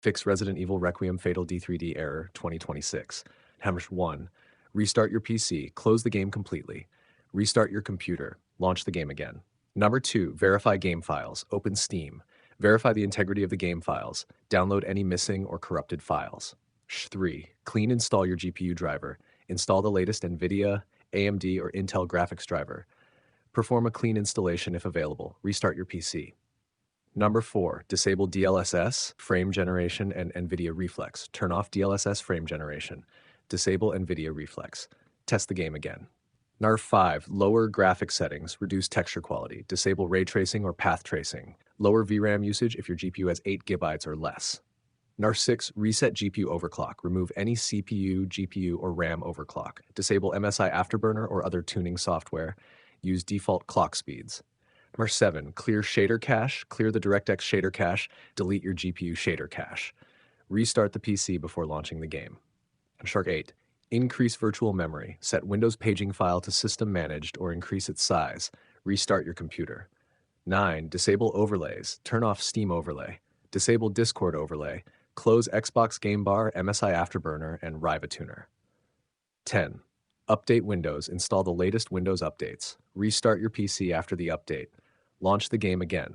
Fix Resident Evil Requiem Fatal D3D Error 2026. Number 1. Restart your PC, close the game completely. Restart your computer, launch the game again. Number 2. Verify game files, open Steam. Verify the integrity of the game files. Download any missing or corrupted files. 3. Clean install your GPU driver. Install the latest NVIDIA, AMD, or Intel graphics driver. Perform a clean installation if available. Restart your PC. Number 4. Disable DLSS, frame generation, and NVIDIA Reflex. Turn off DLSS frame generation. Disable NVIDIA Reflex. Test the game again. Number 5. Lower graphics settings. Reduce texture quality. Disable ray tracing or path tracing. Lower VRAM usage if your GPU has 8 GB or less. Number 6. Reset GPU overclock. Remove any CPU, GPU, or RAM overclock. Disable MSI Afterburner or other tuning software. Use default clock speeds. Number 7. Clear shader cache. Clear the DirectX shader cache. Delete your GPU shader cache. Restart the PC before launching the game. Shark 8. Increase virtual memory. Set Windows paging file to system managed or increase its size. Restart your computer. 9. Disable overlays. Turn off Steam overlay. Disable Discord overlay. Close Xbox Game Bar, MSI Afterburner, and Riva Tuner. 10. Update Windows. Install the latest Windows updates. Restart your PC after the update. Launch the game again.